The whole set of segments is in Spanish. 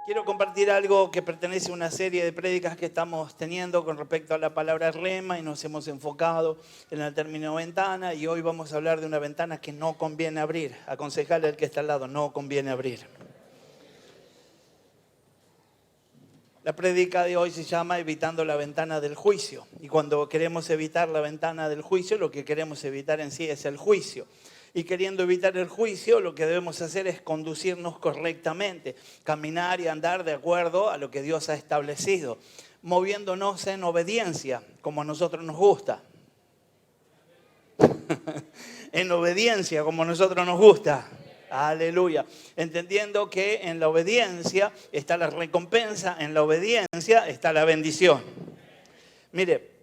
Quiero compartir algo que pertenece a una serie de prédicas que estamos teniendo con respecto a la palabra rema y nos hemos enfocado en el término ventana y hoy vamos a hablar de una ventana que no conviene abrir. Aconsejarle al que está al lado, no conviene abrir. La prédica de hoy se llama Evitando la ventana del juicio y cuando queremos evitar la ventana del juicio, lo que queremos evitar en sí es el juicio. Y queriendo evitar el juicio, lo que debemos hacer es conducirnos correctamente, caminar y andar de acuerdo a lo que Dios ha establecido, moviéndonos en obediencia, como a nosotros nos gusta. En obediencia, como a nosotros nos gusta. Aleluya. Entendiendo que en la obediencia está la recompensa, en la obediencia está la bendición. Mire,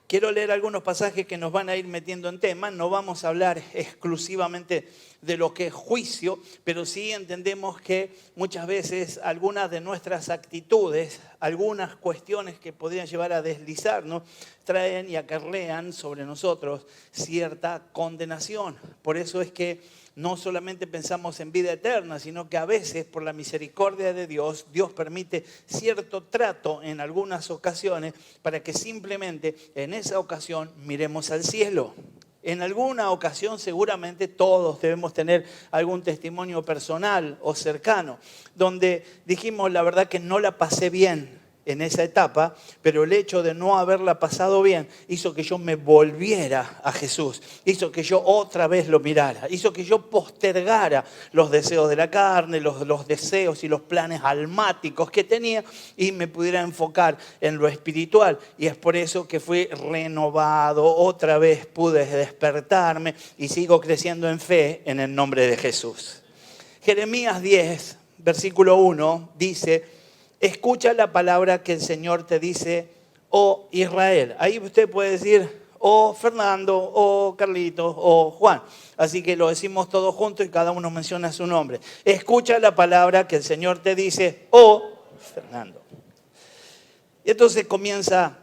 quiero leer algunos pasajes que nos van a ir metiendo en tema. No vamos a hablar exclusivamente de lo que es juicio, pero sí entendemos que muchas veces algunas de nuestras actitudes, algunas cuestiones que podrían llevar a deslizarnos, traen y acarrean sobre nosotros cierta condenación. Por eso es que no solamente pensamos en vida eterna, sino que a veces por la misericordia de Dios, Dios permite cierto trato en algunas ocasiones para que simplemente en esa ocasión miremos al cielo. En alguna ocasión seguramente todos debemos tener algún testimonio personal o cercano, donde dijimos la verdad que no la pasé bien en esa etapa, pero el hecho de no haberla pasado bien hizo que yo me volviera a Jesús, hizo que yo otra vez lo mirara, hizo que yo postergara los deseos de la carne, los deseos y los planes almáticos que tenía y me pudiera enfocar en lo espiritual. Y es por eso que fui renovado, otra vez pude despertarme y sigo creciendo en fe en el nombre de Jesús. Jeremías 10, versículo 1 dice: escucha la palabra que el Señor te dice, oh Israel. Ahí usted puede decir, oh Fernando, oh Carlitos, oh Juan. Así que lo decimos todos juntos y cada uno menciona su nombre. Escucha la palabra que el Señor te dice, oh Fernando. Y entonces comienza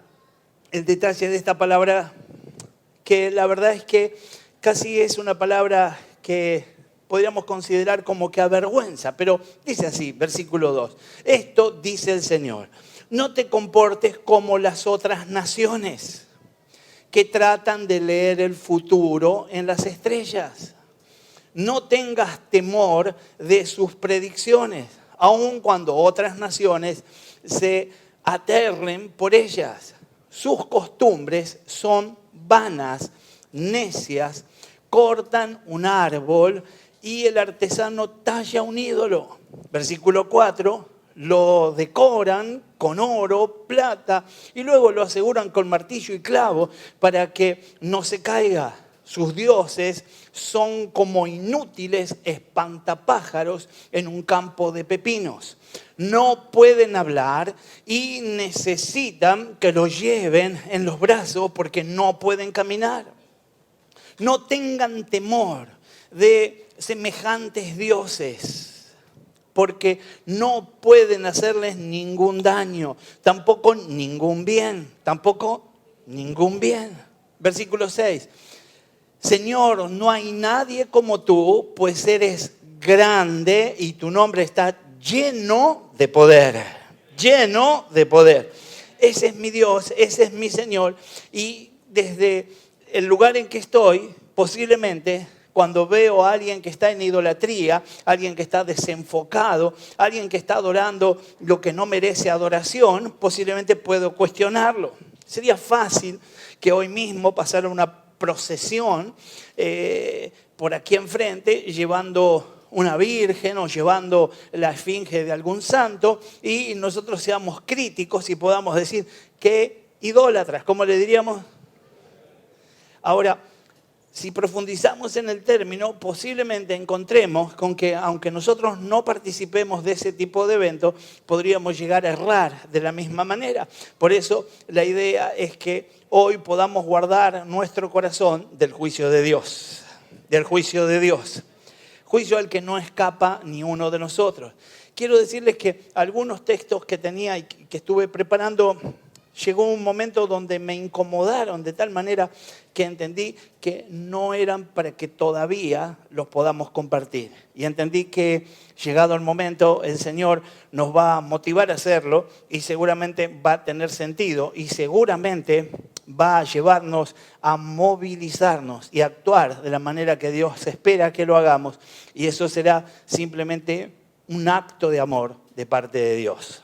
el detalle de esta palabra, que la verdad es que casi es una palabra que podríamos considerar como que avergüenza, pero dice así, versículo 2. Esto dice el Señor: no te comportes como las otras naciones que tratan de leer el futuro en las estrellas. No tengas temor de sus predicciones, aun cuando otras naciones se aterren por ellas. Sus costumbres son vanas, necias, cortan un árbol y el artesano talla un ídolo. Versículo 4, lo decoran con oro, plata y luego lo aseguran con martillo y clavo para que no se caiga. Sus dioses son como inútiles espantapájaros en un campo de pepinos. No pueden hablar y necesitan que los lleven en los brazos porque no pueden caminar. No tengan temor de semejantes dioses, porque no pueden hacerles ningún daño, tampoco ningún bien, Versículo 6. Señor, no hay nadie como tú, pues eres grande y tu nombre está lleno de poder, lleno de poder. Ese es mi Dios, ese es mi Señor, y desde el lugar en que estoy, posiblemente cuando veo a alguien que está en idolatría, alguien que está desenfocado, alguien que está adorando lo que no merece adoración, posiblemente puedo cuestionarlo. Sería fácil que hoy mismo pasara una procesión por aquí enfrente llevando una virgen o llevando la esfinge de algún santo y nosotros seamos críticos y podamos decir que idólatras, ¿cómo le diríamos? Ahora, si profundizamos en el término, posiblemente encontremos con que aunque nosotros no participemos de ese tipo de eventos, podríamos llegar a errar de la misma manera. Por eso la idea es que hoy podamos guardar nuestro corazón del juicio de Dios, del juicio de Dios. Juicio al que no escapa ni uno de nosotros. Quiero decirles que algunos textos que tenía y que estuve preparando llegó un momento donde me incomodaron de tal manera que entendí que no eran para que todavía los podamos compartir. Y entendí que llegado el momento, el Señor nos va a motivar a hacerlo y seguramente va a tener sentido y seguramente va a llevarnos a movilizarnos y actuar de la manera que Dios espera que lo hagamos. Y eso será simplemente un acto de amor de parte de Dios.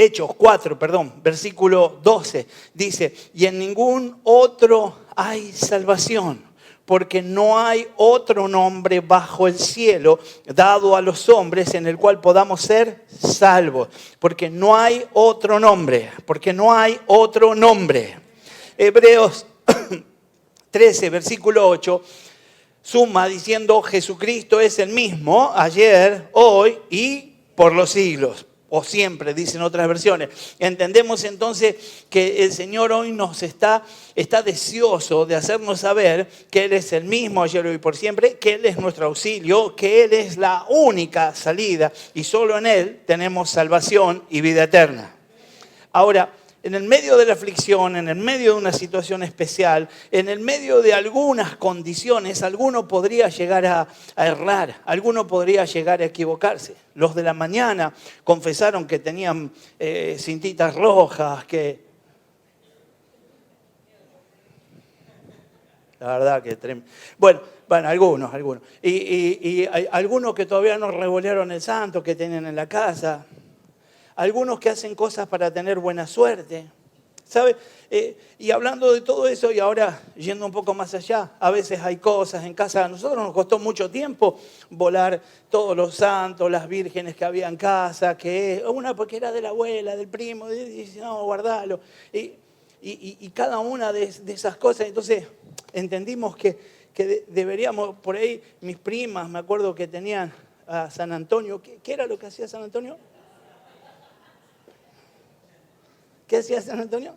Hechos 4, versículo 12, dice, y en ningún otro hay salvación, porque no hay otro nombre bajo el cielo dado a los hombres en el cual podamos ser salvos, porque no hay otro nombre, Hebreos 13, versículo 8, suma diciendo, Jesucristo es el mismo ayer, hoy y por los siglos. O siempre, dicen otras versiones. Entendemos entonces que el Señor hoy nos está deseoso de hacernos saber que Él es el mismo ayer, hoy y por siempre, que Él es nuestro auxilio, que Él es la única salida y solo en Él tenemos salvación y vida eterna. Ahora, en el medio de la aflicción, en el medio de una situación especial, en el medio de algunas condiciones, alguno podría llegar a errar, alguno podría llegar a equivocarse. Los de la mañana confesaron que tenían cintitas rojas, que... La verdad que tremendo. Bueno, algunos. Y hay algunos que todavía no revolearon el santo que tienen en la casa. Algunos que hacen cosas para tener buena suerte, ¿sabe? Y hablando de todo eso y ahora yendo un poco más allá, a veces hay cosas en casa. A nosotros nos costó mucho tiempo volar todos los santos, las vírgenes que había en casa, que una porque era de la abuela, del primo, dice, no, guardalo. Y cada una de esas cosas, entonces entendimos que deberíamos, por ahí mis primas, me acuerdo que tenían a San Antonio. ¿Qué era lo que hacía San Antonio? ¿Qué hacía San Antonio?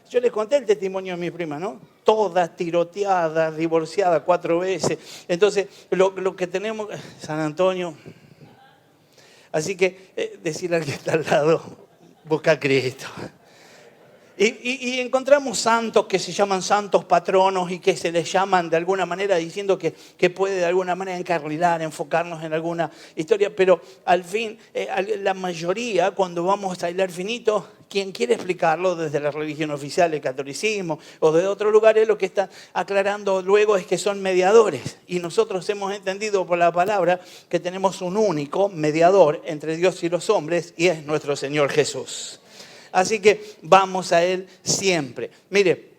Yo les conté el testimonio de mi prima, ¿no? Todas tiroteadas, divorciadas 4 veces. Entonces, lo que tenemos, San Antonio. Así que decirle al que está al lado, busca a Cristo. Y encontramos santos que se llaman santos patronos y que se les llaman de alguna manera diciendo que puede de alguna manera encarrilar, enfocarnos en alguna historia, pero al fin, la mayoría, cuando vamos a hilar finito, quien quiere explicarlo desde la religión oficial, el catolicismo o de otros lugares, lo que está aclarando luego es que son mediadores. Y nosotros hemos entendido por la palabra que tenemos un único mediador entre Dios y los hombres y es nuestro Señor Jesús. Así que vamos a Él siempre. Mire,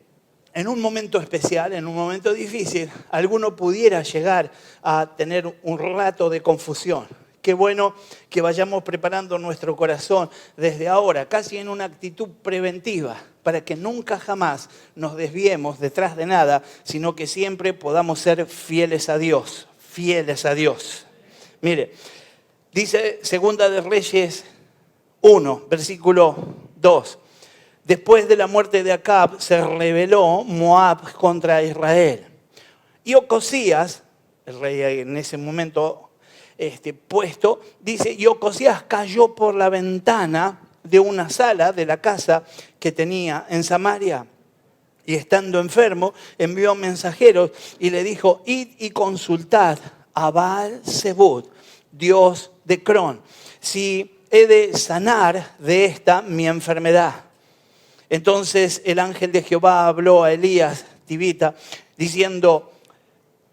en un momento especial, en un momento difícil, alguno pudiera llegar a tener un rato de confusión. Qué bueno que vayamos preparando nuestro corazón desde ahora, casi en una actitud preventiva, para que nunca jamás nos desviemos detrás de nada, sino que siempre podamos ser fieles a Dios, fieles a Dios. Mire, dice Segunda de Reyes 1, versículo 2. Después de la muerte de Acab se rebeló Moab contra Israel. Y Ocosías, el rey en ese momento puesto, dice, y Ocosías cayó por la ventana de una sala de la casa que tenía en Samaria. Y estando enfermo, envió mensajeros y le dijo, id y consultad a Baal-Zebub, dios de Cron, si he de sanar de esta mi enfermedad. Entonces el ángel de Jehová habló a Elías Tibita diciendo,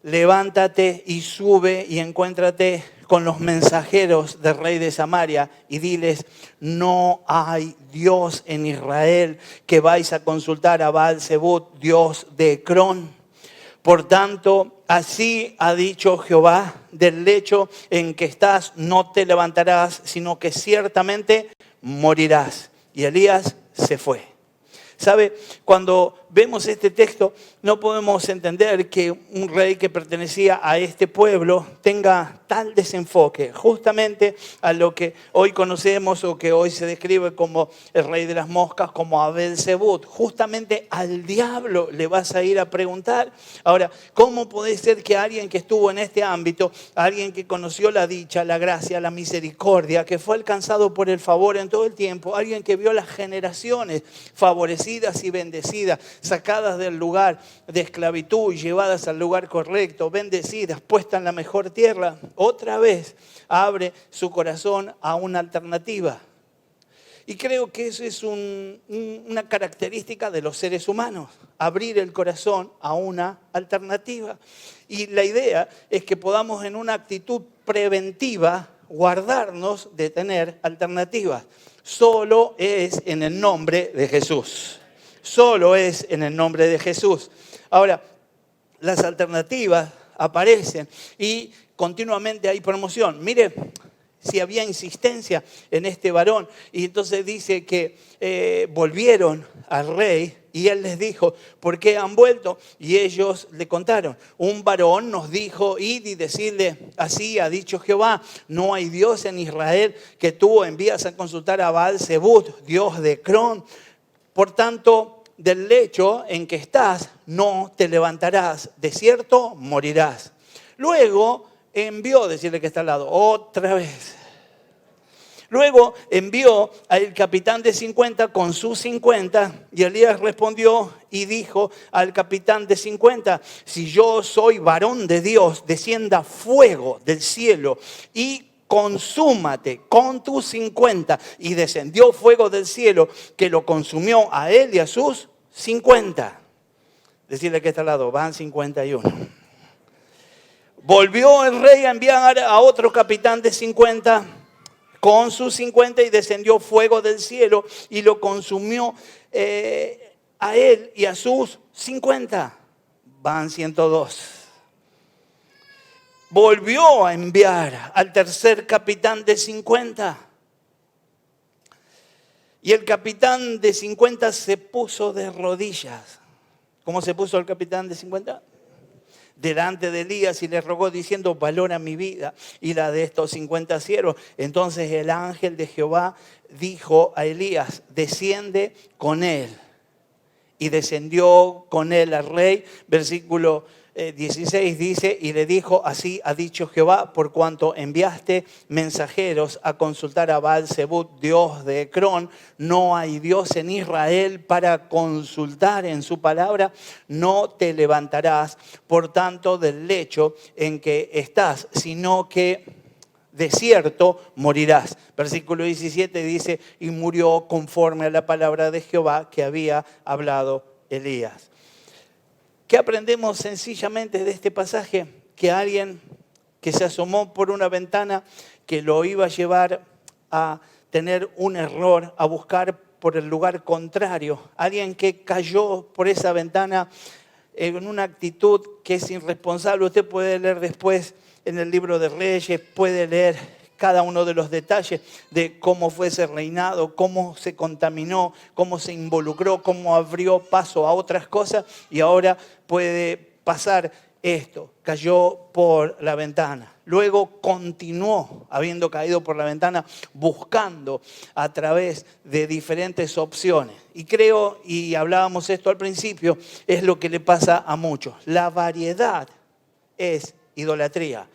levántate y sube y encuéntrate con los mensajeros del rey de Samaria y diles, no hay Dios en Israel que vais a consultar a Baal-Zebub, dios de Cron. Por tanto, así ha dicho Jehová, del lecho en que estás no te levantarás, sino que ciertamente morirás. Y Elías se fue. ¿Sabe? Cuando vemos este texto, no podemos entender que un rey que pertenecía a este pueblo tenga tal desenfoque, justamente a lo que hoy conocemos o que hoy se describe como el rey de las moscas, como Abel-Zebub. Justamente al diablo le vas a ir a preguntar. Ahora, ¿cómo puede ser que alguien que estuvo en este ámbito, alguien que conoció la dicha, la gracia, la misericordia, que fue alcanzado por el favor en todo el tiempo, alguien que vio las generaciones favorecidas y bendecidas, sacadas del lugar de esclavitud y llevadas al lugar correcto, bendecidas, puestas en la mejor tierra, otra vez abre su corazón a una alternativa? Y creo que eso es una característica de los seres humanos, abrir el corazón a una alternativa. Y la idea es que podamos en una actitud preventiva guardarnos de tener alternativas. Solo es en el nombre de Jesús. Solo es en el nombre de Jesús. Ahora, las alternativas aparecen y continuamente hay promoción. Mire, si había insistencia en este varón. Y entonces dice que volvieron al rey y él les dijo, ¿por qué han vuelto? Y ellos le contaron, un varón nos dijo, id y decirle, así ha dicho Jehová, no hay Dios en Israel que tú envías a consultar a Baal-Zebub, Dios de Ecrón. Por tanto, del lecho en que estás no te levantarás, de cierto morirás. Luego envió, decirle que está al lado, otra vez. Luego envió al capitán de 50 con sus 50 y Elías respondió y dijo al capitán de 50, si yo soy varón de Dios, descienda fuego del cielo y consúmate con tus 50. Y descendió fuego del cielo que lo consumió a él y a sus 50. Decirle que está al lado, van 51. Volvió el rey a enviar a otro capitán de 50 con sus 50 y descendió fuego del cielo y lo consumió a él y a sus 50. Van 102. Volvió a enviar al tercer capitán de 50. Y el capitán de 50 se puso de rodillas. ¿Cómo se puso el capitán de 50? Delante de Elías y le rogó diciendo, valora mi vida y la de estos 50 siervos. Entonces el ángel de Jehová dijo a Elías, desciende con él. Y descendió con él al rey. Versículo 16 dice, y le dijo, así ha dicho Jehová, por cuanto enviaste mensajeros a consultar a Baal-Zebub, Dios de Ecrón, no hay Dios en Israel para consultar en su palabra, no te levantarás, por tanto, del lecho en que estás, sino que de cierto morirás. Versículo 17 dice, y murió conforme a la palabra de Jehová que había hablado Elías. ¿Qué aprendemos sencillamente de este pasaje? Que alguien que se asomó por una ventana, que lo iba a llevar a tener un error, a buscar por el lugar contrario. Alguien que cayó por esa ventana en una actitud que es irresponsable. Usted puede leer después en el libro de Reyes, puede leer cada uno de los detalles de cómo fue ese reinado, cómo se contaminó, cómo se involucró, cómo abrió paso a otras cosas y ahora puede pasar esto. Cayó por la ventana. Luego continuó, habiendo caído por la ventana, buscando a través de diferentes opciones. Y creo, y hablábamos esto al principio, es lo que le pasa a muchos. La variedad es idolatría.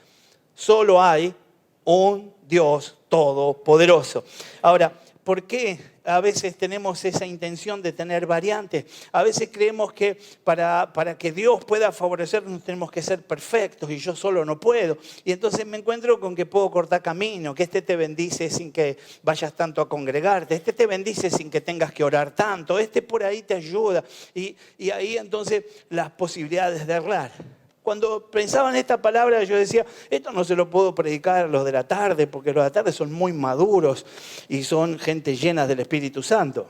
Solo hay un Dios todopoderoso. Ahora, ¿por qué a veces tenemos esa intención de tener variantes? A veces creemos que para que Dios pueda favorecernos tenemos que ser perfectos y yo solo no puedo. Y entonces me encuentro con que puedo cortar camino, que este te bendice sin que vayas tanto a congregarte, este te bendice sin que tengas que orar tanto, este por ahí te ayuda. Y ahí entonces las posibilidades de errar. Cuando pensaba en esta palabra yo decía, esto no se lo puedo predicar a los de la tarde, porque los de la tarde son muy maduros y son gente llena del Espíritu Santo.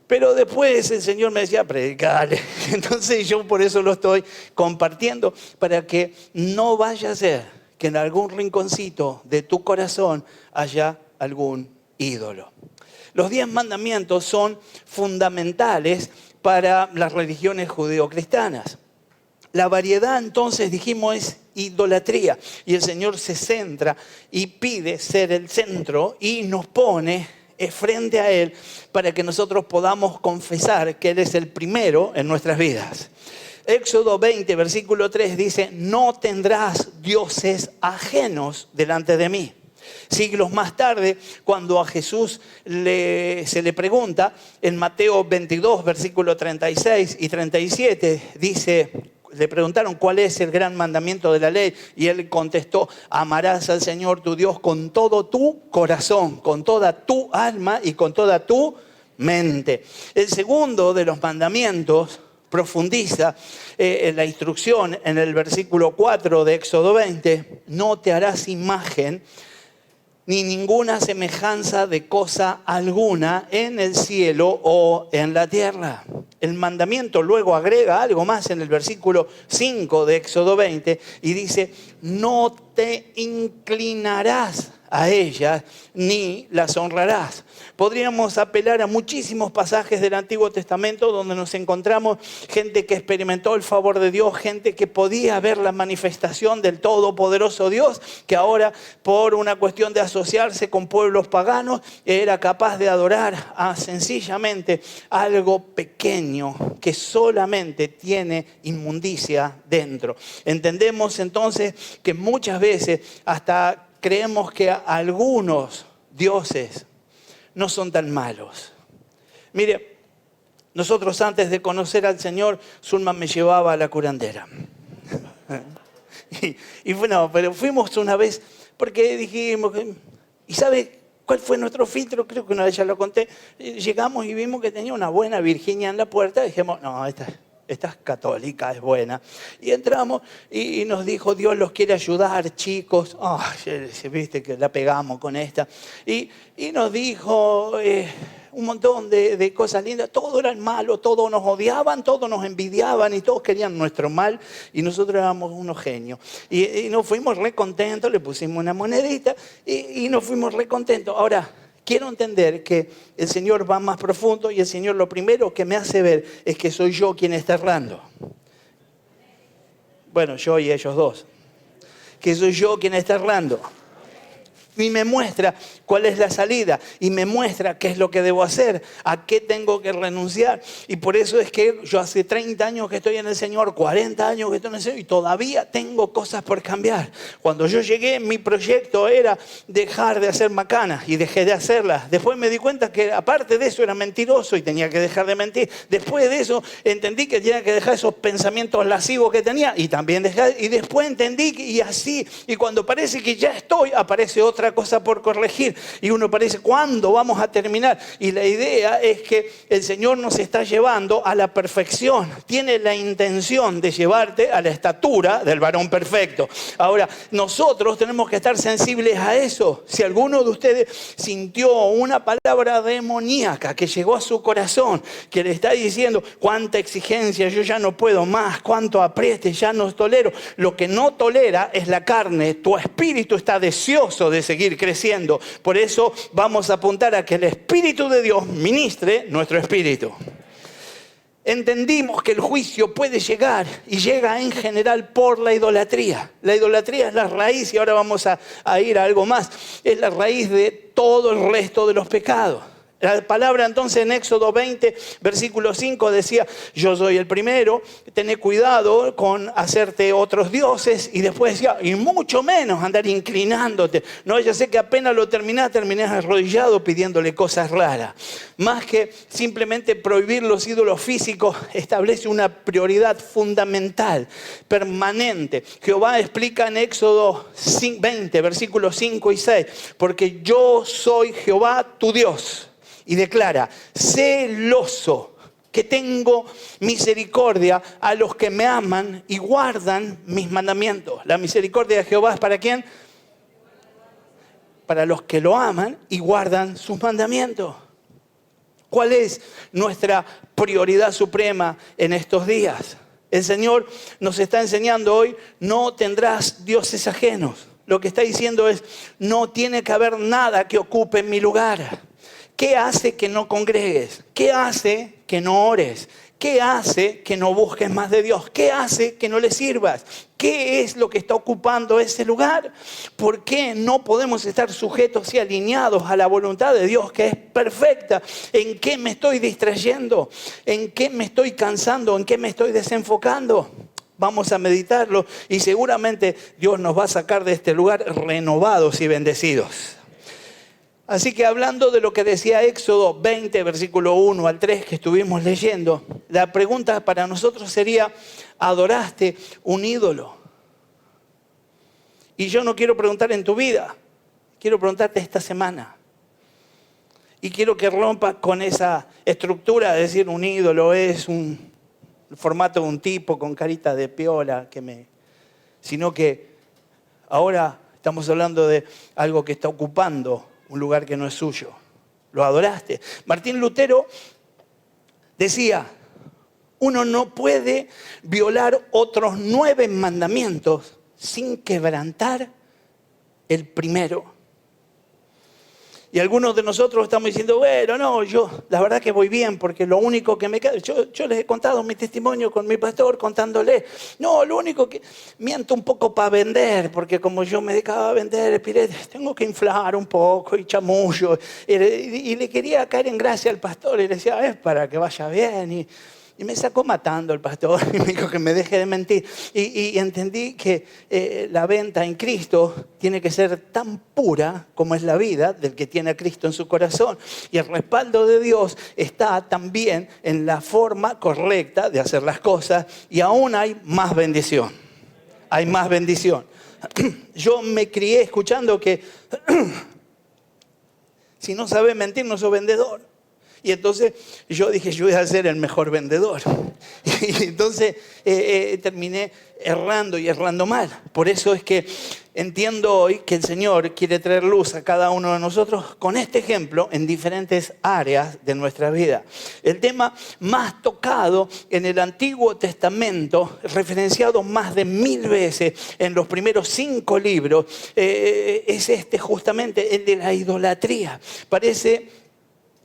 Pero después el Señor me decía, predicale. Entonces yo por eso lo estoy compartiendo, para que no vaya a ser que en algún rinconcito de tu corazón haya algún ídolo. Los 10 mandamientos son fundamentales para las religiones judeocristianas. La variedad, entonces, dijimos, es idolatría. Y el Señor se centra y pide ser el centro y nos pone frente a Él para que nosotros podamos confesar que Él es el primero en nuestras vidas. Éxodo 20, versículo 3 dice: no tendrás dioses ajenos delante de mí. Siglos más tarde, cuando a Jesús se le pregunta, en Mateo 22, versículo 36 y 37, le preguntaron cuál es el gran mandamiento de la ley y Él contestó: amarás al Señor tu Dios con todo tu corazón, con toda tu alma y con toda tu mente. El segundo de los mandamientos profundiza la instrucción en el versículo 4 de Éxodo 20: no te harás imagen ni ninguna semejanza de cosa alguna en el cielo o en la tierra. El mandamiento luego agrega algo más en el versículo 5 de Éxodo 20 y dice: no te inclinarás a ellas ni las honrarás. Podríamos apelar a muchísimos pasajes del Antiguo Testamento donde nos encontramos gente que experimentó el favor de Dios, gente que podía ver la manifestación del todopoderoso Dios, que ahora por una cuestión de asociarse con pueblos paganos era capaz de adorar sencillamente algo pequeño que solamente tiene inmundicia dentro. Entendemos entonces que muchas veces hasta creemos que algunos dioses no son tan malos. Mire, nosotros antes de conocer al Señor, Zulma me llevaba a la curandera. y bueno, pero fuimos una vez porque dijimos, ¿y sabe cuál fue nuestro filtro? Creo que una vez ya lo conté. Llegamos y vimos que tenía una buena Virginia en la puerta. Dijimos, no, esta es católica, es buena. Y entramos y nos dijo: Dios los quiere ayudar, chicos. Viste que la pegamos con esta. Y nos dijo un montón de cosas lindas. Todo era malo, todos nos odiaban, todos nos envidiaban y todos querían nuestro mal. Y nosotros éramos unos genios. Y nos fuimos re contentos, le pusimos una monedita y nos fuimos re contentos. Ahora, quiero entender que el Señor va más profundo y el Señor lo primero que me hace ver es que soy yo quien está errando. Bueno, yo y ellos dos. Que soy yo quien está errando. Y me muestra cuál es la salida. Y me muestra qué es lo que debo hacer. A qué tengo que renunciar. Y por eso es que yo hace 30 años que estoy en el Señor, 40 años que estoy en el Señor, y todavía tengo cosas por cambiar. Cuando yo llegué, mi proyecto era dejar de hacer macanas. Y dejé de hacerlas. Después me di cuenta que aparte de eso era mentiroso y tenía que dejar de mentir. Después de eso entendí que tenía que dejar esos pensamientos lascivos que tenía. Y también dejé. Y después entendí que, y así. Y cuando parece que ya estoy, aparece otra cosa por corregir y uno parece, ¿cuándo vamos a terminar? Y la idea es que el Señor nos está llevando a la perfección, tiene la intención de llevarte a la estatura del varón perfecto. Ahora, nosotros tenemos que estar sensibles a eso. Si alguno de ustedes sintió una palabra demoníaca que llegó a su corazón, que le está diciendo: cuánta exigencia, yo ya no puedo más, cuánto apriete, ya no tolero. Lo que no tolera es la carne. Tu espíritu está deseoso de seguir creciendo. Por eso vamos a apuntar a que el Espíritu de Dios ministre nuestro espíritu. Entendimos que el juicio puede llegar y llega en general por la idolatría. La idolatría es la raíz, y ahora vamos a ir a algo más. Es la raíz de todo el resto de los pecados. La palabra entonces en Éxodo 20, versículo 5 decía: yo soy el primero, tené cuidado con hacerte otros dioses. Y después decía: y mucho menos andar inclinándote. No, ya sé que apenas lo terminás arrodillado pidiéndole cosas raras. Más que simplemente prohibir los ídolos físicos, establece una prioridad fundamental, permanente. Jehová explica en Éxodo 20, versículos 5 y 6, porque yo soy Jehová tu Dios. Y declara: celoso, que tengo misericordia a los que me aman y guardan mis mandamientos. La misericordia de Jehová es ¿para quién? Para los que lo aman y guardan sus mandamientos. ¿Cuál es nuestra prioridad suprema en estos días? El Señor nos está enseñando hoy: no tendrás dioses ajenos. Lo que está diciendo es: no tiene que haber nada que ocupe mi lugar. ¿Qué hace que no congregues? ¿Qué hace que no ores? ¿Qué hace que no busques más de Dios? ¿Qué hace que no le sirvas? ¿Qué es lo que está ocupando ese lugar? ¿Por qué no podemos estar sujetos y alineados a la voluntad de Dios, que es perfecta? ¿En qué me estoy distrayendo? ¿En qué me estoy cansando? ¿En qué me estoy desenfocando? Vamos a meditarlo y seguramente Dios nos va a sacar de este lugar renovados y bendecidos. Así que hablando de lo que decía Éxodo 20, versículo 1 al 3 que estuvimos leyendo, la pregunta para nosotros sería, ¿adoraste un ídolo? Y yo no quiero preguntar en tu vida, quiero preguntarte esta semana. Y quiero que rompas con esa estructura de decir un ídolo es el formato de un tipo con carita de piola, sino que ahora estamos hablando de algo que está ocupando un lugar que no es suyo. Lo adoraste. Martín Lutero decía, uno no puede violar otros 9 mandamientos sin quebrantar el primero. Y algunos de nosotros estamos diciendo, bueno, no, yo la verdad que voy bien porque lo único que me queda, yo les he contado mi testimonio con mi pastor contándole, no, lo único que miento un poco para vender, porque como yo me dedicaba a vender, tengo que inflar un poco y chamullo. Y le quería caer en gracia al pastor y le decía, es para que vaya bien. Y me sacó matando el pastor y me dijo que me deje de mentir. Y entendí que la venta en Cristo tiene que ser tan pura como es la vida del que tiene a Cristo en su corazón. Y el respaldo de Dios está también en la forma correcta de hacer las cosas. Y aún hay más bendición. Hay más bendición. Yo me crié escuchando que si no sabes mentir, no sos vendedor. Y entonces yo dije, yo voy a ser el mejor vendedor. Y entonces terminé errando y errando mal. Por eso es que entiendo hoy que el Señor quiere traer luz a cada uno de nosotros con este ejemplo en diferentes áreas de nuestra vida. El tema más tocado en el Antiguo Testamento, referenciado más de 1000 veces en los primeros 5 libros, es justamente el de la idolatría. Parece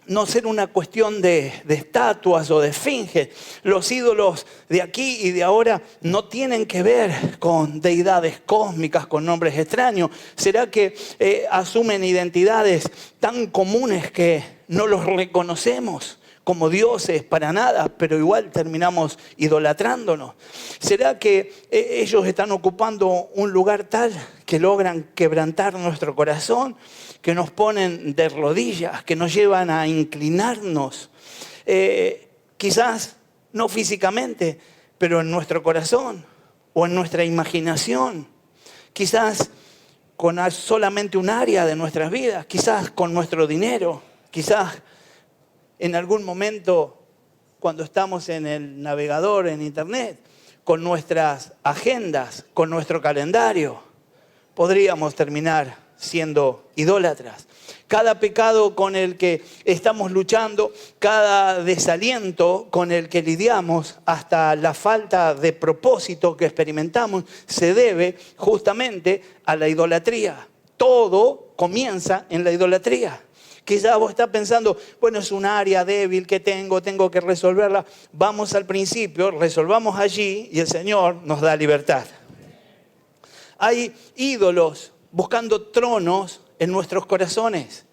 no ser una cuestión de estatuas o de esfinges. Los ídolos de aquí y de ahora no tienen que ver con deidades cósmicas, con nombres extraños. ¿Será que asumen identidades tan comunes que no los reconocemos como dioses para nada, pero igual terminamos idolatrándonos? ¿Será que ellos están ocupando un lugar tal que logran quebrantar nuestro corazón, que nos ponen de rodillas, que nos llevan a inclinarnos? Quizás no físicamente, pero en nuestro corazón o en nuestra imaginación. Quizás con solamente un área de nuestras vidas, quizás con nuestro dinero, quizás en algún momento cuando estamos en el navegador, en internet, con nuestras agendas, con nuestro calendario, podríamos terminar siendo idólatras. Cada pecado con el que estamos luchando, cada desaliento con el que lidiamos, hasta la falta de propósito que experimentamos, se debe justamente a la idolatría. Todo comienza en la idolatría. Quizás vos estás pensando, bueno, es un área débil que tengo que resolverla. Vamos al principio, resolvamos allí y el Señor nos da libertad. Hay ídolos buscando tronos en nuestros corazones.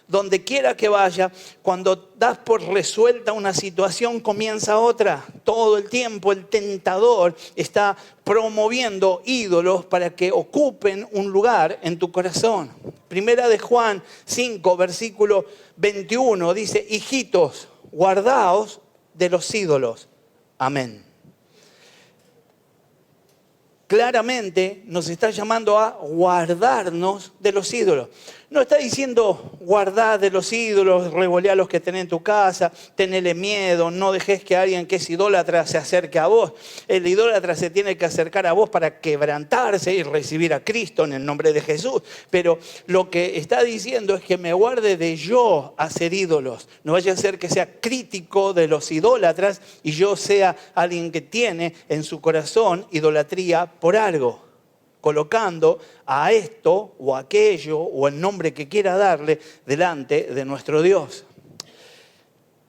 Donde quiera que vaya, cuando das por resuelta una situación, comienza otra. Todo el tiempo el tentador está promoviendo ídolos para que ocupen un lugar en tu corazón. Primera de Juan 5, versículo 21, dice, hijitos, guardaos de los ídolos. Amén. Claramente nos está llamando a guardarnos de los ídolos. No está diciendo guardar de los ídolos, revolear los que tenés en tu casa, tenerle miedo, no dejes que alguien que es idólatra se acerque a vos. El idólatra se tiene que acercar a vos para quebrantarse y recibir a Cristo en el nombre de Jesús. Pero lo que está diciendo es que me guarde de yo hacer ídolos. No vaya a ser que sea crítico de los idólatras y yo sea alguien que tiene en su corazón idolatría por algo, colocando a esto o aquello o el nombre que quiera darle delante de nuestro Dios.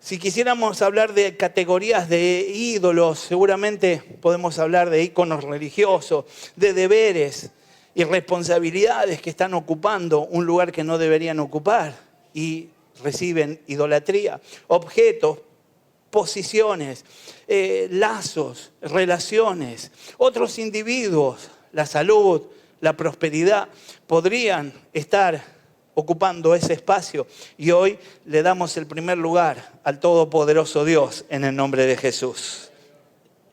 Si quisiéramos hablar de categorías de ídolos, seguramente podemos hablar de íconos religiosos, de deberes y responsabilidades que están ocupando un lugar que no deberían ocupar y reciben idolatría, objetos, posiciones, lazos, relaciones, otros individuos, la salud, la prosperidad, podrían estar ocupando ese espacio y hoy le damos el primer lugar al todopoderoso Dios en el nombre de Jesús.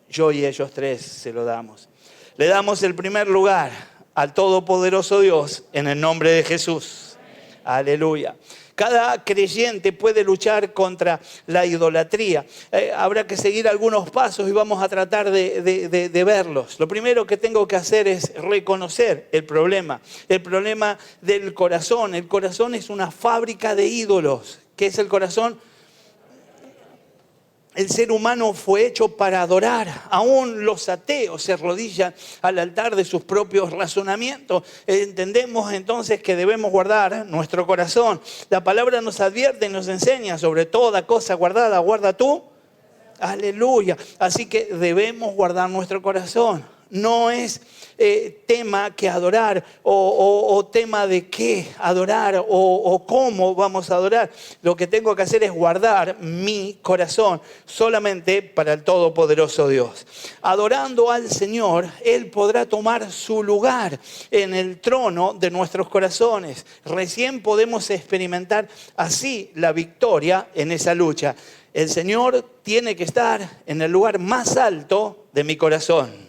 Yo y ellos tres se lo damos. Le damos el primer lugar al todopoderoso Dios en el nombre de Jesús. Aleluya. Cada creyente puede luchar contra la idolatría. Habrá que seguir algunos pasos y vamos a tratar de verlos. Lo primero que tengo que hacer es reconocer el problema del corazón. El corazón es una fábrica de ídolos. ¿Qué es el corazón? El ser humano fue hecho para adorar. Aún los ateos se arrodillan al altar de sus propios razonamientos. Entendemos entonces que debemos guardar nuestro corazón. La palabra nos advierte y nos enseña sobre toda cosa guardada. Guarda tú. Aleluya. Así que debemos guardar nuestro corazón. No es tema que adorar o tema de qué adorar o cómo vamos a adorar. Lo que tengo que hacer es guardar mi corazón solamente para el todopoderoso Dios. Adorando al Señor, Él podrá tomar su lugar en el trono de nuestros corazones. Recién podemos experimentar así la victoria en esa lucha. El Señor tiene que estar en el lugar más alto de mi corazón.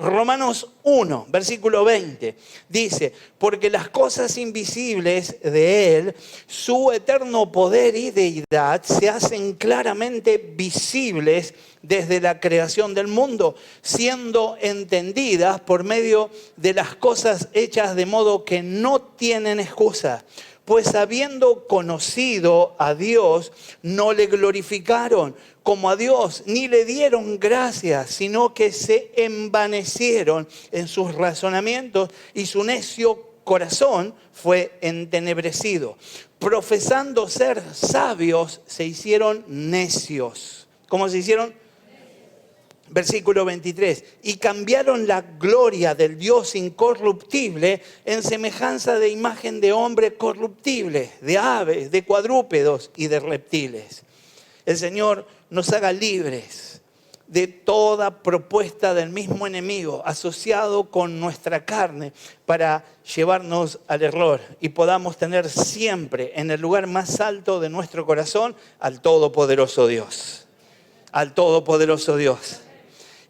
Romanos 1, versículo 20, dice, porque las cosas invisibles de Él, su eterno poder y deidad, se hacen claramente visibles desde la creación del mundo, siendo entendidas por medio de las cosas hechas de modo que no tienen excusa. Pues habiendo conocido a Dios, no le glorificaron como a Dios, ni le dieron gracias, sino que se envanecieron en sus razonamientos y su necio corazón fue entenebrecido. Profesando ser sabios, se hicieron necios. ¿Cómo se hicieron? Versículo 23, y cambiaron la gloria del Dios incorruptible en semejanza de imagen de hombre corruptible, de aves, de cuadrúpedos y de reptiles. El Señor nos haga libres de toda propuesta del mismo enemigo asociado con nuestra carne para llevarnos al error y podamos tener siempre en el lugar más alto de nuestro corazón al todopoderoso Dios. Al todopoderoso Dios.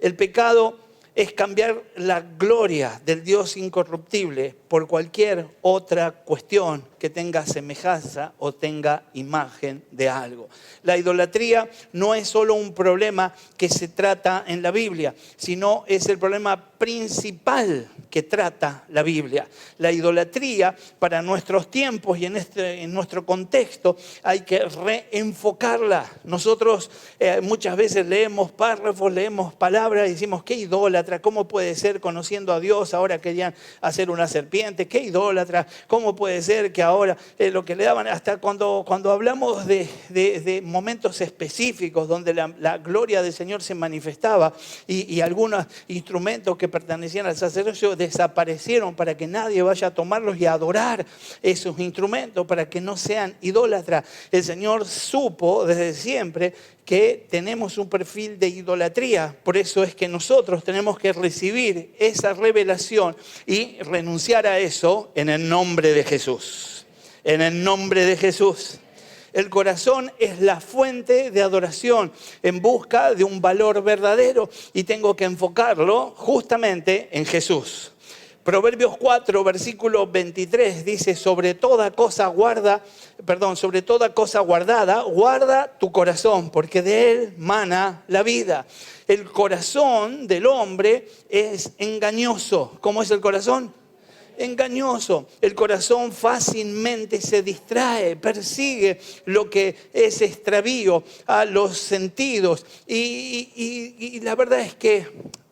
El pecado es cambiar la gloria del Dios incorruptible por cualquier otra cuestión que tenga semejanza o tenga imagen de algo. La idolatría no es solo un problema que se trata en la Biblia, sino es el problema principal que trata la Biblia. La idolatría para nuestros tiempos y en nuestro contexto hay que reenfocarla. Nosotros muchas veces leemos párrafos, leemos palabras y decimos, qué idólatra, ¿cómo puede ser conociendo a Dios ahora querían hacer una serpiente? Qué idólatra, ¿cómo puede ser que ahora lo que le daban? Hasta cuando hablamos de momentos específicos donde la gloria del Señor se manifestaba y algunos instrumentos que pertenecían al sacerdocio desaparecieron para que nadie vaya a tomarlos y a adorar esos instrumentos para que no sean idólatras. El Señor supo desde siempre que tenemos un perfil de idolatría. Por eso es que nosotros tenemos que recibir esa revelación y renunciar a eso en el nombre de Jesús. En el nombre de Jesús. El corazón es la fuente de adoración en busca de un valor verdadero y tengo que enfocarlo justamente en Jesús. Proverbios 4, versículo 23 dice, sobre toda cosa guardada, guarda tu corazón, porque de él mana la vida. El corazón del hombre es engañoso. ¿Cómo es el corazón? Engañoso. El corazón fácilmente se distrae, persigue lo que es extravío a los sentidos. Y la verdad es que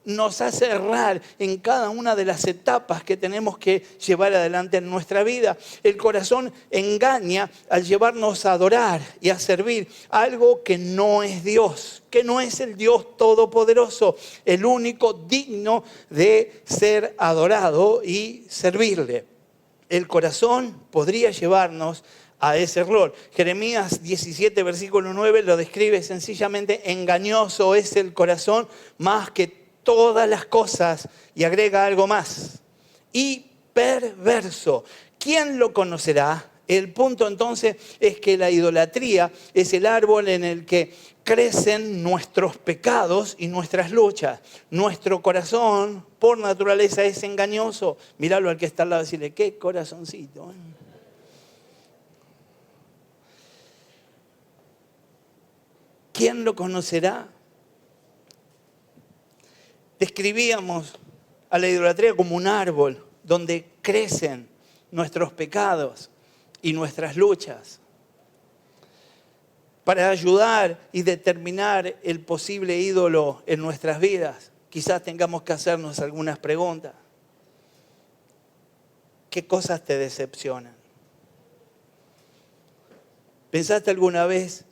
nos hace errar en cada una de las etapas que tenemos que llevar adelante en nuestra vida. El corazón engaña al llevarnos a adorar y a servir algo que no es Dios, que no es el Dios todopoderoso, el único digno de ser adorado y servirle. El corazón podría llevarnos a ese error. Jeremías 17, versículo 9 lo describe sencillamente: engañoso es el corazón más que todas las cosas, y agrega algo más, y perverso. ¿Quién lo conocerá? El punto entonces es que la idolatría es el árbol en el que crecen nuestros pecados y nuestras luchas. Nuestro corazón por naturaleza es engañoso. Míralo al que está al lado y decirle: qué corazoncito. ¿Quién lo conocerá? Describíamos a la idolatría como un árbol donde crecen nuestros pecados y nuestras luchas. Para ayudar y determinar el posible ídolo en nuestras vidas, quizás tengamos que hacernos algunas preguntas. ¿Qué cosas te decepcionan? ¿Pensaste alguna vez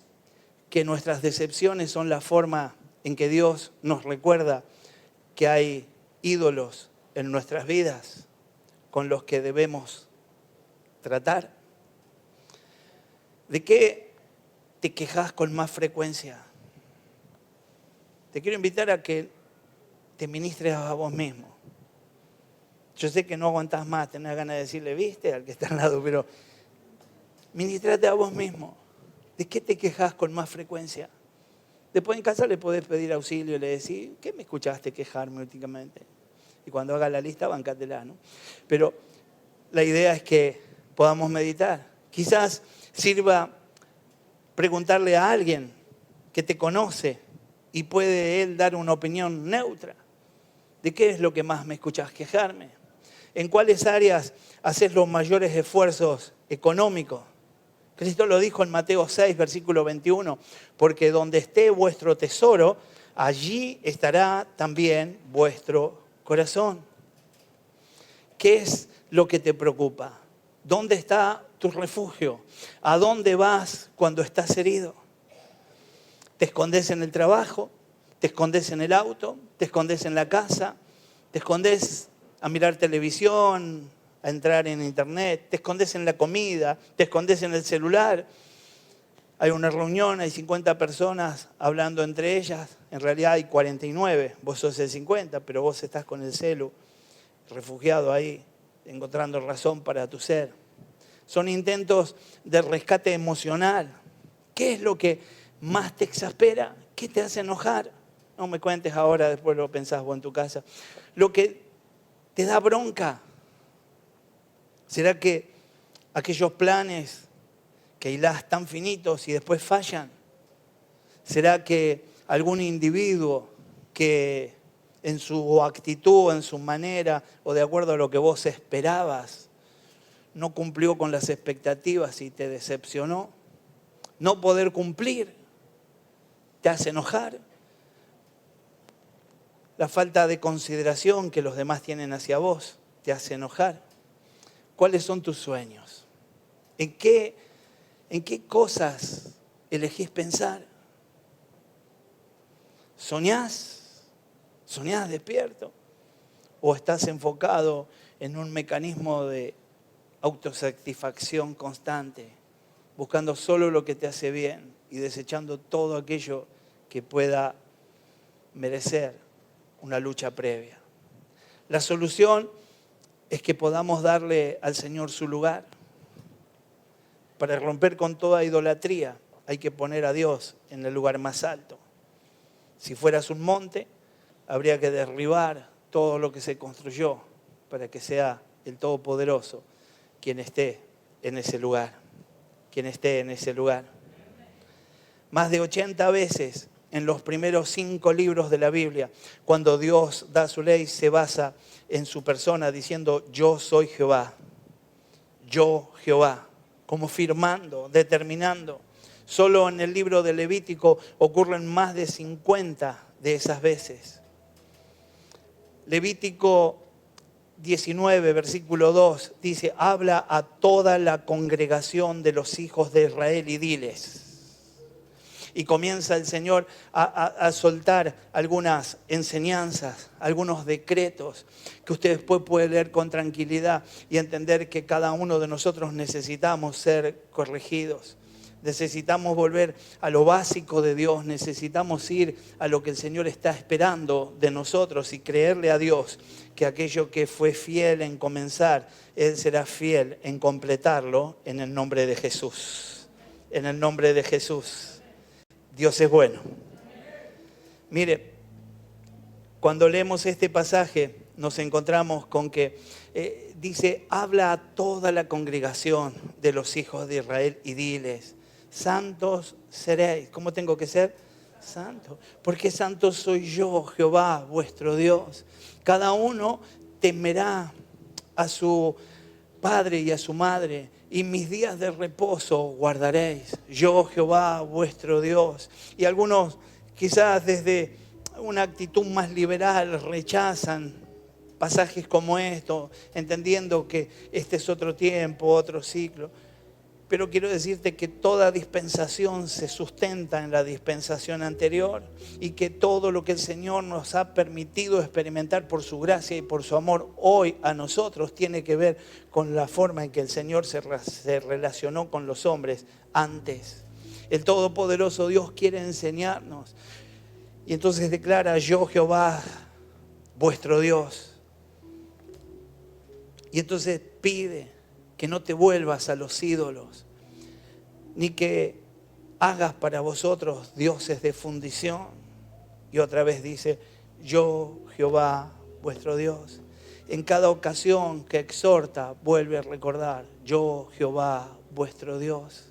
que nuestras decepciones son la forma en que Dios nos recuerda que hay ídolos en nuestras vidas con los que debemos tratar? ¿De qué te quejas con más frecuencia? Te quiero invitar a que te ministres a vos mismo. Yo sé que no aguantás más, tenés ganas de decirle, viste, al que está al lado, pero ministrate a vos mismo. ¿De qué te quejas con más frecuencia? Después en casa le podés pedir auxilio y le decís, ¿qué me escuchaste quejarme últimamente? Y cuando haga la lista, bancátela, ¿no? Pero la idea es que podamos meditar. Quizás sirva preguntarle a alguien que te conoce y puede él dar una opinión neutra. ¿De qué es lo que más me escuchás quejarme? ¿En cuáles áreas haces los mayores esfuerzos económicos? Cristo lo dijo en Mateo 6, versículo 21, porque donde esté vuestro tesoro, allí estará también vuestro corazón. ¿Qué es lo que te preocupa? ¿Dónde está tu refugio? ¿A dónde vas cuando estás herido? ¿Te escondes en el trabajo? ¿Te escondes en el auto? ¿Te escondes en la casa? ¿Te escondes a mirar televisión, a entrar en internet? ¿Te escondes en la comida? ¿Te escondes en el celular? Hay una reunión, hay 50 personas hablando entre ellas. En realidad hay 49, vos sos el 50, pero vos estás con el celu, refugiado ahí, encontrando razón para tu ser. Son intentos de rescate emocional. ¿Qué es lo que más te exaspera? ¿Qué te hace enojar? No me cuentes ahora, después lo pensás vos en tu casa. Lo que te da bronca. ¿Será que aquellos planes que hilás tan finitos y después fallan? ¿Será que algún individuo que en su actitud, en su manera o de acuerdo a lo que vos esperabas, no cumplió con las expectativas y te decepcionó? No poder cumplir te hace enojar. La falta de consideración que los demás tienen hacia vos te hace enojar. ¿Cuáles son tus sueños? ¿En qué cosas elegís pensar? ¿Soñás? ¿Soñás despierto? ¿O estás enfocado en un mecanismo de autosatisfacción constante, buscando solo lo que te hace bien y desechando todo aquello que pueda merecer una lucha previa? La solución es que podamos darle al Señor su lugar. Para romper con toda idolatría hay que poner a Dios en el lugar más alto. Si fueras un monte, habría que derribar todo lo que se construyó para que sea el Todopoderoso quien esté en ese lugar. Quien esté en ese lugar. Más de 80 veces en los primeros 5 libros de la Biblia, cuando Dios da su ley, se basa en su persona diciendo, yo soy Jehová. Yo, Jehová. Como firmando, determinando. Solo en el libro de Levítico ocurren más de 50 de esas veces. Levítico 19, versículo 2, dice, habla a toda la congregación de los hijos de Israel y diles. Y comienza el Señor a soltar algunas enseñanzas, algunos decretos que usted después puede leer con tranquilidad y entender que cada uno de nosotros necesitamos ser corregidos. Necesitamos volver a lo básico de Dios, necesitamos ir a lo que el Señor está esperando de nosotros y creerle a Dios que aquello que fue fiel en comenzar, Él será fiel en completarlo en el nombre de Jesús. En el nombre de Jesús. Dios es bueno. Mire, cuando leemos este pasaje nos encontramos con que dice, habla a toda la congregación de los hijos de Israel y diles, santos seréis. ¿Cómo tengo que ser? Santo. Porque santo soy yo, Jehová, vuestro Dios. Cada uno temerá a su padre y a su madre, y mis días de reposo guardaréis. Yo, Jehová, vuestro Dios. Y algunos quizás desde una actitud más liberal rechazan pasajes como esto, entendiendo que este es otro tiempo, otro ciclo. Pero quiero decirte que toda dispensación se sustenta en la dispensación anterior y que todo lo que el Señor nos ha permitido experimentar por su gracia y por su amor hoy a nosotros tiene que ver con la forma en que el Señor se relacionó con los hombres antes. El Todopoderoso Dios quiere enseñarnos y entonces declara, yo Jehová, vuestro Dios. Y entonces pide que no te vuelvas a los ídolos, ni que hagas para vosotros dioses de fundición. Y otra vez dice, yo Jehová, vuestro Dios. En cada ocasión que exhorta, vuelve a recordar, yo Jehová, vuestro Dios.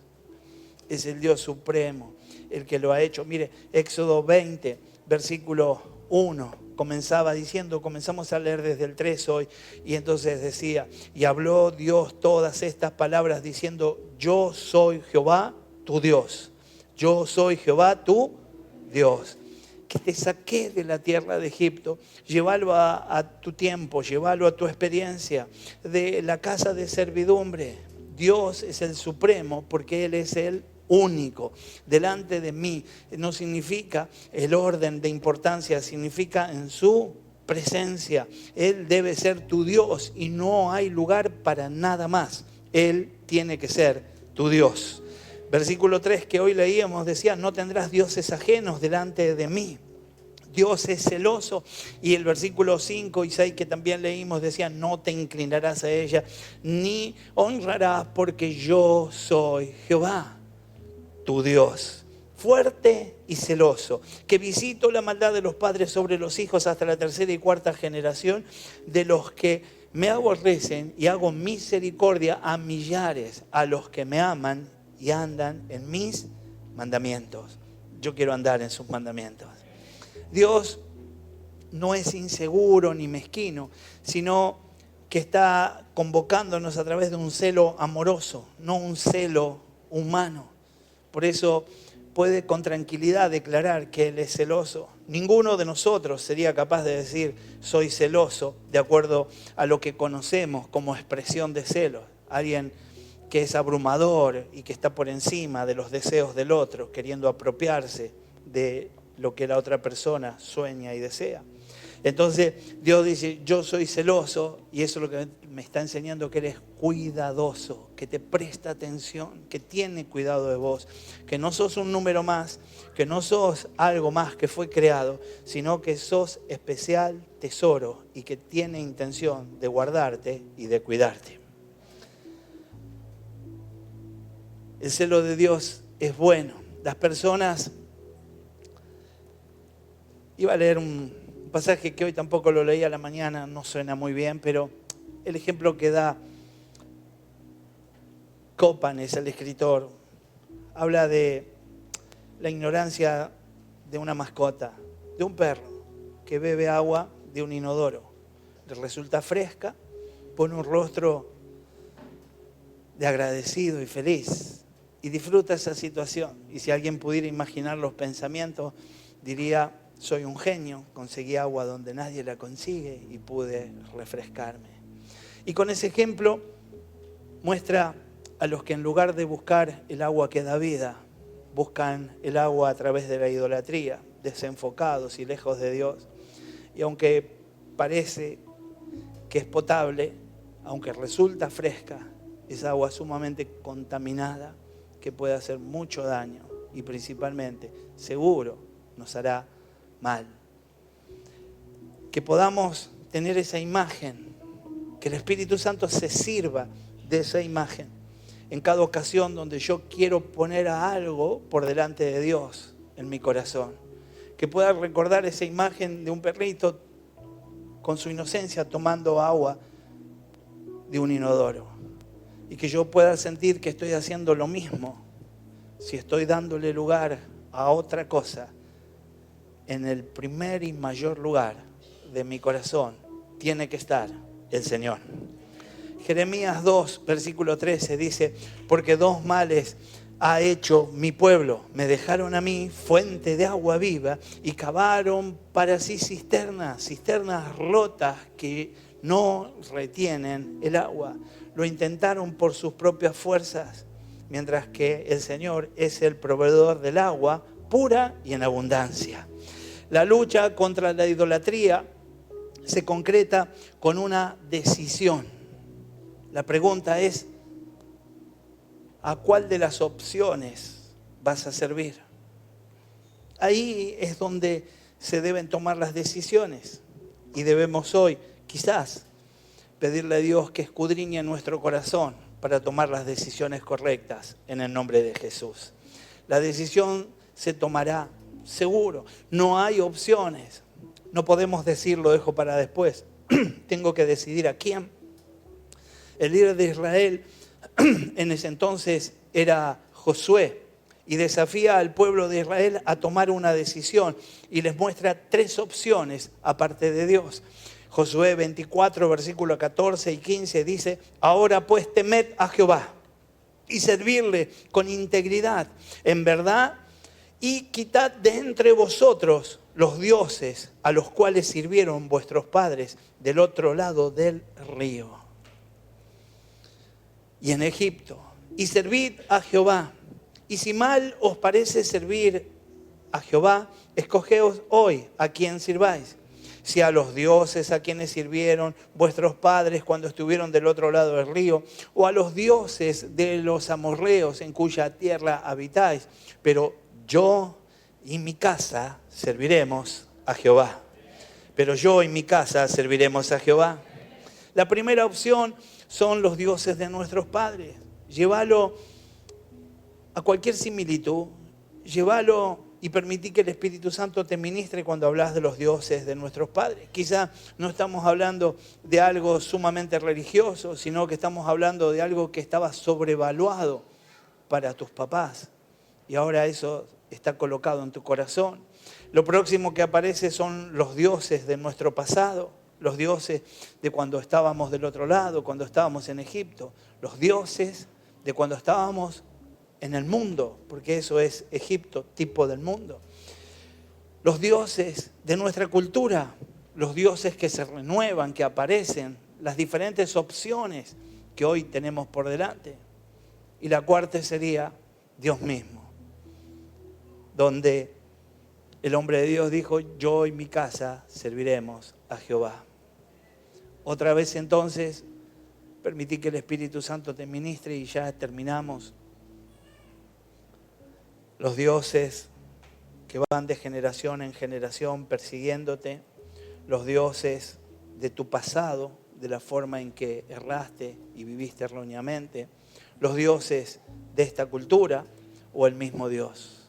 Es el Dios supremo, el que lo ha hecho. Mire, Éxodo 20, versículo 1. Comenzamos a leer desde el 3 hoy, y entonces decía, y habló Dios todas estas palabras diciendo, yo soy Jehová tu Dios, yo soy Jehová tu Dios, que te saqué de la tierra de Egipto. Llévalo a tu tiempo, llévalo a tu experiencia de la casa de servidumbre. Dios es el supremo porque Él es el único. Delante de mí no significa el orden de importancia, significa en su presencia. Él debe ser tu Dios y no hay lugar para nada más. Él tiene que ser tu Dios. Versículo 3 que hoy leíamos decía, no tendrás dioses ajenos delante de mí. Dios es celoso. Y el versículo 5 y 6 que también leímos decía, no te inclinarás a ella, ni honrarás, porque yo soy Jehová, tu Dios, fuerte y celoso, que visito la maldad de los padres sobre los hijos hasta la tercera y cuarta generación de los que me aborrecen, y hago misericordia a millares, a los que me aman y andan en mis mandamientos. Yo quiero andar en sus mandamientos. Dios no es inseguro ni mezquino, sino que está convocándonos a través de un celo amoroso, no un celo humano. Por eso puede con tranquilidad declarar que Él es celoso. Ninguno de nosotros sería capaz de decir soy celoso de acuerdo a lo que conocemos como expresión de celos. Alguien que es abrumador y que está por encima de los deseos del otro, queriendo apropiarse de lo que la otra persona sueña y desea. Entonces Dios dice, yo soy celoso, y eso es lo que me está enseñando, que Él es cuidadoso, que te presta atención, que tiene cuidado de vos, que no sos un número más, que no sos algo más que fue creado, sino que sos especial tesoro y que tiene intención de guardarte y de cuidarte. El celo de Dios es bueno. Las personas, iba a leer un pasaje que hoy tampoco lo leí a la mañana, no suena muy bien, pero el ejemplo que da Cópanes, el escritor, habla de la ignorancia de una mascota, de un perro que bebe agua de un inodoro. Le resulta fresca, pone un rostro de agradecido y feliz y disfruta esa situación. Y si alguien pudiera imaginar los pensamientos, diría, soy un genio, conseguí agua donde nadie la consigue y pude refrescarme. Y con ese ejemplo muestra a los que en lugar de buscar el agua que da vida, buscan el agua a través de la idolatría, desenfocados y lejos de Dios. Y aunque parece que es potable, aunque resulta fresca, es agua sumamente contaminada que puede hacer mucho daño y principalmente, seguro, nos hará mal. Que podamos tener esa imagen, que el Espíritu Santo se sirva de esa imagen en cada ocasión donde yo quiero poner a algo por delante de Dios en mi corazón. Que pueda recordar esa imagen de un perrito con su inocencia tomando agua de un inodoro. Y que yo pueda sentir que estoy haciendo lo mismo si estoy dándole lugar a otra cosa. En el primer y mayor lugar de mi corazón tiene que estar el Señor. Jeremías 2, versículo 13 dice: porque dos males ha hecho mi pueblo. Me dejaron a mí fuente de agua viva y cavaron para sí cisternas rotas que no retienen el agua. Lo intentaron por sus propias fuerzas, mientras que el Señor es el proveedor del agua pura y en abundancia. La lucha contra la idolatría se concreta con una decisión. La pregunta es: ¿a cuál de las opciones vas a servir? Ahí es donde se deben tomar las decisiones. Y debemos hoy, quizás, pedirle a Dios que escudriñe nuestro corazón para tomar las decisiones correctas en el nombre de Jesús. La decisión se tomará seguro. No hay opciones. No podemos decir lo dejo para después. Tengo que decidir a quién. El líder de Israel en ese entonces era Josué y desafía al pueblo de Israel a tomar una decisión y les muestra tres opciones aparte de Dios. Josué 24, versículos 14 y 15 dice: ahora pues temed a Jehová y servirle con integridad, en verdad, y quitad de entre vosotros los dioses a los cuales sirvieron vuestros padres del otro lado del río y en Egipto, y servid a Jehová. Y si mal os parece servir a Jehová, escogeos hoy a quién sirváis. Si a los dioses a quienes sirvieron vuestros padres cuando estuvieron del otro lado del río, o a los dioses de los amorreos en cuya tierra habitáis. Pero yo y mi casa serviremos a Jehová. Pero yo y mi casa serviremos a Jehová. La primera opción son los dioses de nuestros padres. Llévalo a cualquier similitud, llévalo y permití que el Espíritu Santo te ministre cuando hablas de los dioses de nuestros padres. Quizá no estamos hablando de algo sumamente religioso, sino que estamos hablando de algo que estaba sobrevaluado para tus papás. Y ahora eso está colocado en tu corazón. Lo próximo que aparece son los dioses de nuestro pasado, los dioses de cuando estábamos del otro lado, cuando estábamos en Egipto, los dioses de cuando estábamos en el mundo, porque eso es Egipto, tipo del mundo. Los dioses de nuestra cultura, los dioses que se renuevan, que aparecen, las diferentes opciones que hoy tenemos por delante. Y la cuarta sería Dios mismo, donde el hombre de Dios dijo: yo y mi casa serviremos a Jehová. Otra vez entonces, permití que el Espíritu Santo te ministre y ya terminamos. Los dioses que van de generación en generación persiguiéndote, los dioses de tu pasado, de la forma en que erraste y viviste erróneamente, los dioses de esta cultura o el mismo Dios.